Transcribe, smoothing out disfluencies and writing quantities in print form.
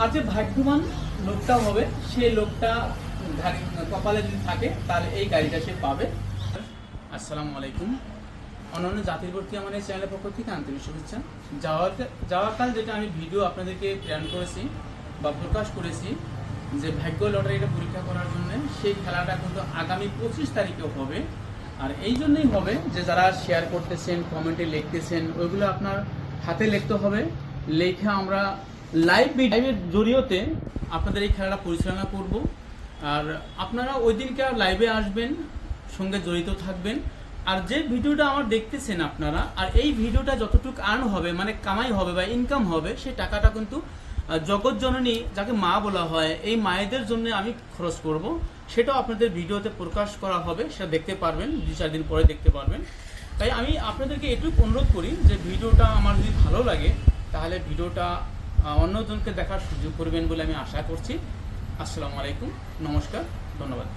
আর যে ভাগ্যবান লোকটা হবে সেই লোকটা কপালে যদি থাকে তাহলে এই গাড়িটা সে পাবে। আসসালামু আলাইকুম। অন্যান্য জাতির প্রতি আমার এই চ্যানেলের পক্ষ থেকে আন্তরিক শুভেচ্ছা। যাওয়াকাল যেটা আমি ভিডিও আপনাদেরকে প্রেরণ করেছি বা প্রকাশ করেছি যে ভাগ্য লটারিটা পরীক্ষা করার জন্য, সেই খেলাটা কিন্তু আগামী 25 তারিখেও হবে। আর এই জন্যই হবে যে যারা শেয়ার করতেছেন, কমেন্টে লিখতেছেন, ওইগুলো আপনার হাতে লিখতে হবে। লেখা আমরা লাইভের জরিয়তে আপনাদের এই খেলাটা পরিচালনা করব। আর আপনারা ওই দিনকে লাইভে আসবেন, সঙ্গে জড়িত থাকবেন। আর যে ভিডিওটা আমার দেখতেছেন আপনারা, আর এই ভিডিওটা যতটুকু আর্ন হবে, মানে কামাই হবে বা ইনকাম হবে, সেই টাকাটা কিন্তু জগৎ জননী যাকে মা বলা হয়, এই মায়েদের জন্য আমি খরচ করব। সেটাও আপনাদের ভিডিওতে প্রকাশ করা হবে, সেটা দেখতে পারবেন, 2-4 দিন পরে দেখতে পারবেন। তাই আমি আপনাদেরকে এটুকু অনুরোধ করি যে ভিডিওটা আমার যদি ভালো লাগে তাহলে ভিডিওটা অন্যজনকে দেখার সুযোগ করবেন বলে আমি আশা করছি। আসসালামু আলাইকুম, নমস্কার, ধন্যবাদ।